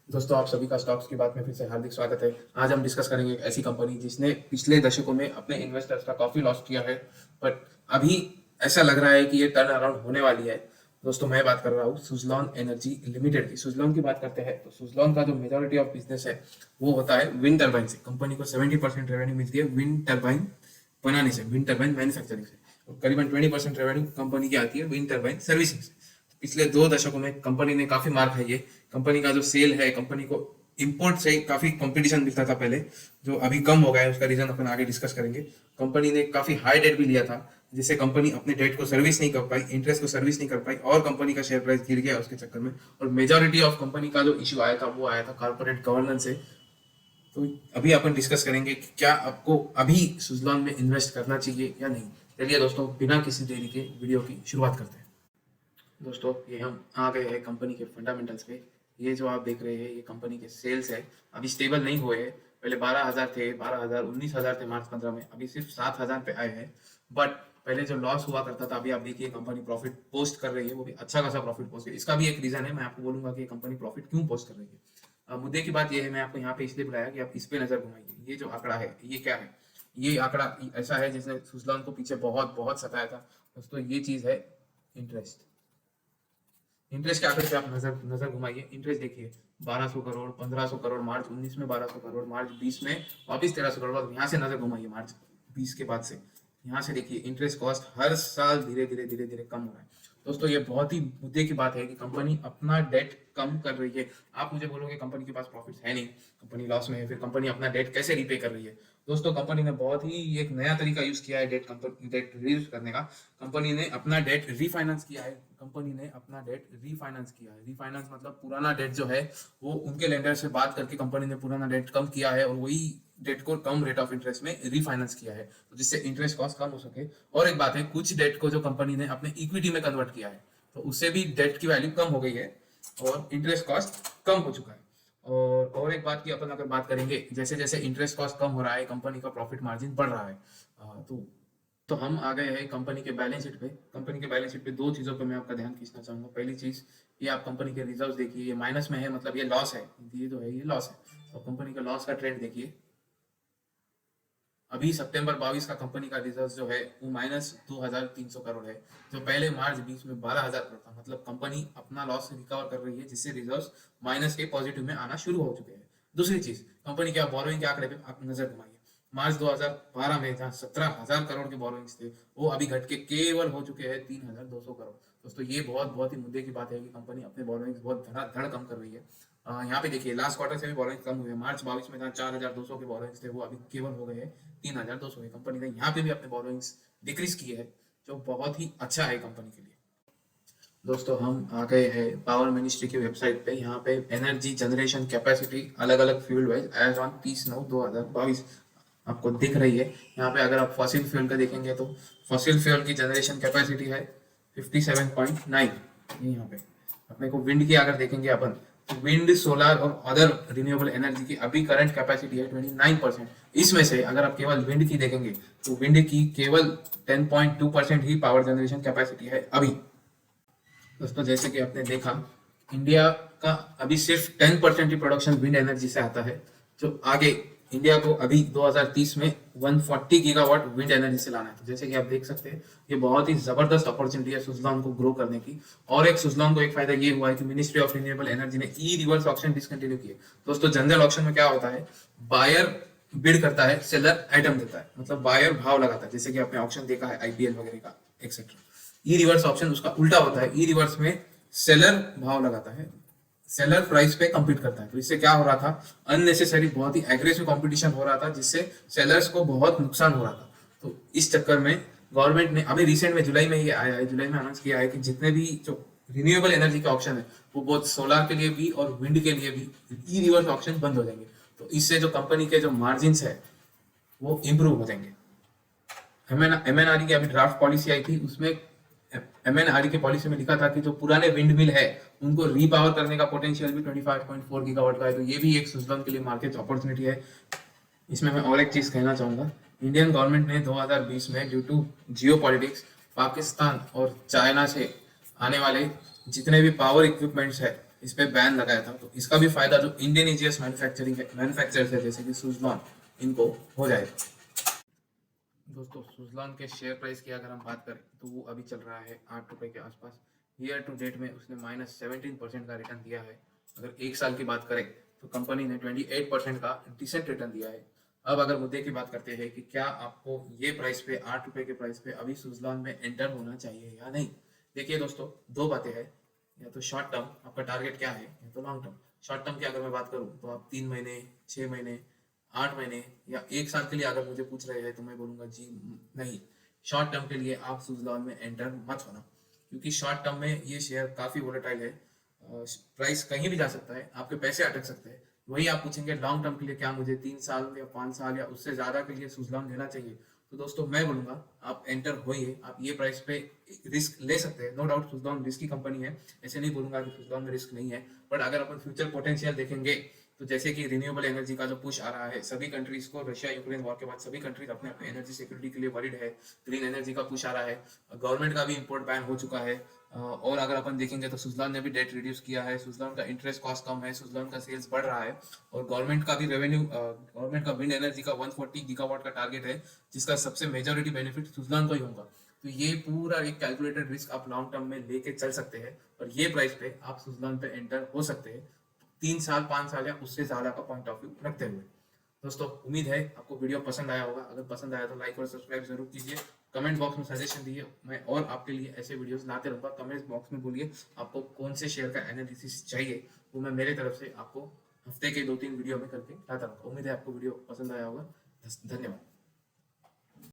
दोस्तों, आप सभी का स्टॉक्स की बात में फिर से हार्दिक स्वागत है। आज हम डिस्कस करेंगे एक ऐसी कंपनी जिसने पिछले दशकों में अपने इन्वेस्टर्स का काफी लॉस किया है, बट अभी ऐसा लग रहा है कि ये टर्न अराउंड होने वाली है। दोस्तों, मैं बात कर रहा हूँ सुजलॉन एनर्जी लिमिटेड की। सुजलॉन की बात करते हैं तो सुजलॉन का जो मेजॉरिटी ऑफ बिजनेस है वो होता है विंड टर्बाइन से। कंपनी को 70% रेवेन्यू मिलती है विंड टर्बाइन बनाने से, विंड टर्बाइन मैन्युफैक्चरिंग से, और करीबन 20% रेवेन्यू कंपनी की आती है विंड टर्बाइन सर्विसिंग से। पिछले 2 दशकों में कंपनी ने काफी मार खाई है। कंपनी का जो सेल है, कंपनी को इंपोर्ट से काफी कंपटीशन मिलता था पहले, जो अभी कम हो गया है। उसका रीजन अपन आगे डिस्कस करेंगे। कंपनी ने काफी हाई डेट भी लिया था, जिससे कंपनी अपने डेट को सर्विस नहीं कर पाई, इंटरेस्ट को सर्विस नहीं कर पाई, और कंपनी का शेयर प्राइस गिर गया उसके चक्कर में। और मेजॉरिटी ऑफ कंपनी का जो इश्यू आया था वो आया था कॉर्पोरेट गवर्नेंस से। तो अभी अपन डिस्कस करेंगे कि क्या आपको अभी सुजलॉन में इन्वेस्ट करना चाहिए या नहीं। चलिए दोस्तों, बिना किसी देरी के वीडियो की शुरुआत करते हैं। दोस्तों, ये हम आ गए हैं कंपनी के फंडामेंटल्स पे। ये जो आप देख रहे हैं ये कंपनी के सेल्स है। अभी स्टेबल नहीं हुए हैं। पहले 12,000 थे, 12,000, 19,000 थे मार्च 15 में, अभी सिर्फ 7,000 पे आए हैं। बट पहले जो लॉस हुआ करता था, अभी आप देखिए कंपनी प्रॉफिट पोस्ट कर रही है, वो भी अच्छा खासा प्रॉफिट पोस्ट है। इसका भी एक रीजन है, मैं आपको बोलूंगा कि कंपनी प्रॉफिट क्यों पोस्ट कर रही है। मुद्दे की बात यह है, मैं आपको यहाँ पे इसलिए बुलाया कि आप इस पे नजर घुमाइए। ये जो आंकड़ा है ये क्या है? ये आंकड़ा ऐसा है जिसने सुजलॉन को पीछे बहुत बहुत सताया था। दोस्तों, ये चीज है इंटरेस्ट। इंटरेस्ट के आंकड़े पे आप नजर नजर घुमाइए। इंटरेस्ट देखिए, 1200 करोड़, 1500 करोड़ मार्च 19 में, 1200 करोड़ मार्च 20 में, वापिस 1300 करोड़। यहाँ से नजर घुमाइए मार्च 20 के बाद से, यहाँ से देखिए इंटरेस्ट कॉस्ट हर साल धीरे धीरे धीरे धीरे कम हो रहा है। दोस्तों, ये बहुत ही मुद्दे की बात है कि कंपनी अपना डेट कम कर रही है। आप मुझे बोलोगे कंपनी के पास प्रॉफिट्स है नहीं, कंपनी लॉस में है, फिर कंपनी अपना डेट कैसे रीपे कर रही है? दोस्तों, कंपनी ने बहुत ही एक नया तरीका यूज किया है डेट रिड्यूस करने का। कंपनी ने अपना डेट रीफाइनेंस किया है। कंपनी ने अपना डेट रीफाइनेंस किया है। रीफाइनेंस मतलब पुराना डेट जो है वो उनके लेंडर से बात करके कंपनी ने पुराना डेट कम किया है, और वही डेट को कम रेट ऑफ इंटरेस्ट में रीफाइनेंस किया है, तो जिससे इंटरेस्ट कॉस्ट कम हो सके। और एक बात है, कुछ डेट को जो कंपनी ने अपने इक्विटी में कन्वर्ट किया है, तो उससे भी डेट की वैल्यू कम हो गई है और इंटरेस्ट कॉस्ट कम हो चुका है। और एक बात की अपन अगर बात करेंगे, जैसे जैसे इंटरेस्ट कॉस्ट कम हो रहा है, कंपनी का प्रॉफिट मार्जिन बढ़ रहा है। तो हम आ गए हैं कंपनी के बैलेंस शीट पे। कंपनी के बैलेंस शीट पे दो चीजों पे मैं आपका ध्यान खींचना चाहूंगा। पहली चीज, ये आप कंपनी के रिजर्व्स देखिए, ये माइनस में है, मतलब ये लॉस है। ये जो है ये लॉस है। और कंपनी का लॉस का ट्रेंड देखिए, अभी सितंबर 22 का कंपनी का रिजर्व जो है वो -2,300 करोड़ है, जो पहले मार्च 20 में 12,000 करोड़ था। मतलब कंपनी अपना लॉस रिकवर कर रही है, जिससे रिजर्व माइनस के पॉजिटिव में आना शुरू हो चुके हैं। दूसरी चीज, कंपनी के बोरोइंग के आंकड़े पे आप नजर घुमाइए। मार्च 2012 में जहाँ 17,000 करोड़ के बोरोइंग्स थे, वो अभी घट के केवल हो चुके हैं 3,200 करोड़। दोस्तों, ये बहुत बहुत ही मुद्दे की बात है कि कंपनी अपने बोरोइंग्स बहुत धड़ाधड़ कम कर रही है। यहाँ पे देखिए, लास्ट क्वार्टर से भी बोरोइंग्स कम हुए। मार्च 22 में जहाँ 4,200 के बोरोइंग्स थे, वो अभी केवल हो गए हैं 3,200 के। कंपनी ने यहाँ पे भी अपने बोरोइंग्स डिक्रीज किए हैं, जो बहुत ही अच्छा है कंपनी के लिए। दोस्तों, हम आ गए हैं पावर मिनिस्ट्री की वेबसाइट पे। यहाँ पे एनर्जी जनरेशन कैपेसिटी अलग अलग फ्यूल वाइज एज ऑन 30/9/2022 आपको दिख रही है। यहाँ पे अगर आप फॉसिल फ्यूल का देखेंगे तो फॉसिल फ्यूल की जनरेशन कैपेसिटी है 57.9। यहाँ पे अपने को विंड की अगर देखेंगे अपन, विंड, सोलर और अदर रिन्यूएबल एनर्जी की अभी करंट कैपेसिटी है 29%। इसमें से अगर आप केवल विंड की देखेंगे तो विंड की केवल 10.2% ही पावर जनरेशन कैपेसिटी है अभी। दोस्तों, जैसे कि आपने देखा, इंडिया का अभी सिर्फ 10% ही प्रोडक्शन विंड एनर्जी से आता है, जो आगे इंडिया को अभी 2030 में 140 गीगावाट विंड एनर्जी से लाना है। तो जैसे कि आप देख सकते हैं, ये बहुत ही जबरदस्त अपॉर्चुनिटी है सुजलॉन को ग्रो करने की। और एक सुजलॉन को एक फायदा ये हुआ है कि मिनिस्ट्री ऑफ रिन्यूएबल एनर्जी ने ई रिवर्स ऑक्शन डिसकंटिन्यू किए। दोस्तों, जनरल ऑक्शन में क्या होता है, बायर बिड करता है, सेलर आइटम देता है, मतलब बायर भाव लगाता है, जैसे कि आपने ऑक्शन देखा है आईपीएल वगैरह का एक्सेट्रा। ई रिवर्स ऑप्शन उसका उल्टा होता है। ई रिवर्स में सेलर भाव लगाता है, सेलर प्राइस पे कम्पीट करता है। तो इससे क्या हो रहा था, अननेसेसरी बहुत ही एग्रेसिव कंपटीशन हो रहा था, जिससे सेलर्स को बहुत नुकसान हो रहा था। तो इस चक्कर में गवर्नमेंट ने अभी रिसेंट में जुलाई में ये आया है, जुलाई में अनाउंस किया है कि जितने भी जो रिन्यूएबल एनर्जी के ऑप्शन है, वो बहुत सोलर के लिए भी और विंड के लिए भी ई रिवर्स ऑप्शन बंद हो जाएंगे। तो इससे जो कंपनी के जो मार्जिन है वो इम्प्रूव हो जाएंगे। एमएनआरई की अभी ड्राफ्ट पॉलिसी आई थी, उसमें एमएनआरई के पॉलिसी में लिखा था कि जो पुराने विंड मिल है उनको रीपावर करने का पोटेंशियल भी 25.4 गीगावाट का है। तो ये भी एक सुजलॉन के लिए मार्केट अपॉर्चुनिटी है। इसमें मैं और एक चीज कहना चाहूंगा, इंडियन गवर्नमेंट ने 2020 में ड्यू टू जियो पाकिस्तान और चाइना से आने वाले जितने भी पावर इक्विपमेंट्स है इस पे बैन लगाया था, तो इसका भी फायदा जो इंडोनेशियस मैन्युफैक्चरर्स है जैसे कि सुजलॉन, इनको हो जाएगा। दोस्तों सुजलॉन के शेयर प्राइस की अगर हम बात करें तो वो अभी चल रहा है 8 रुपए के आसपास। ईयर टू डेट में उसने -17% का रिटर्न दिया है। अगर एक साल की बात करें तो कंपनी ने 28% का डिसेंट रिटर्न दिया है। अब अगर मुद्दे की बात करते हैं कि क्या आपको ये प्राइस पे 8 रुपए के प्राइस पे अभी सुजलॉन में एंटर होना चाहिए या नहीं। देखिए दोस्तों, दो बातें हैं, या तो शॉर्ट टर्म आपका टारगेट क्या है, या तो लॉन्ग टर्म। शॉर्ट टर्म की अगर मैं बात करूँ तो आप 3 महीने, 6 महीने, 8 महीने या एक साल के लिए अगर मुझे पूछ रहे हैं तो मैं बोलूंगा जी नहीं। शॉर्ट टर्म के लिए आप सुजलॉन में एंटर मत होना, क्योंकि शॉर्ट टर्म में ये शेयर काफी वोलेटाइल है। प्राइस कहीं भी जा सकता है, आपके पैसे अटक सकते हैं। वही आप पूछेंगे लॉन्ग टर्म के लिए क्या मुझे 3 साल या 5 साल या उससे ज्यादा के लिए सुजलॉन लेना चाहिए, तो दोस्तों मैं बोलूंगा आप एंटर होइए। आप ये प्राइस पे रिस्क ले सकते हैं, no doubt Suzlon risky company है, ऐसे नहीं बोलूंगा कि सुजलॉन में रिस्क नहीं है। बट अगर अपन फ्यूचर पोटेंशियल देखेंगे तो जैसे कि रिन्यूएबल एनर्जी का जो पुश आ रहा है, सभी कंट्रीज को रशिया यूक्रेन वॉर के बाद सभी कंट्रीज अपने अपने एनर्जी सिक्योरिटी के लिए वरीड है। ग्रीन एनर्जी का पुश आ रहा है, गवर्नमेंट का भी इंपोर्ट बैन हो चुका है। और अगर अपन देखेंगे तो सुजलॉन ने भी डेट रिड्यूस किया है, सुजलॉन का इंटरेस्ट कॉस्ट कम है, सुजलॉन का सेल्स बढ़ रहा है। और गवर्नमेंट का भी रेवेन्यू, गवर्नमेंट का विंड एनर्जी का 140 गीगावाट का टारगेट है, जिसका सबसे मेजोरिटी बेनिफिट सुजलॉन को ही होगा। तो ये पूरा एक कैलकुलेटेड रिस्क आप लॉन्ग टर्म में लेके चल सकते हैं, और ये प्राइस पे आप सुजलॉन पे एंटर हो सकते हैं 3 साल, 5 साल या उससे ज्यादा का पॉइंट ऑफ व्यू रखते हुए। दोस्तों उम्मीद है आपको वीडियो पसंद आया होगा। अगर पसंद आया तो लाइक और सब्सक्राइब जरूर कीजिए। कमेंट बॉक्स में सजेशन दिए, मैं और आपके लिए ऐसे वीडियोस लाते रहूंगा। कमेंट बॉक्स में बोलिए आपको कौन से शेयर का एनालिसिस चाहिए, वो मैं मेरे तरफ से आपको हफ्ते के 2-3 वीडियो में करके लाता रहूंगा। उम्मीद है आपको वीडियो पसंद आया होगा। धन्यवाद।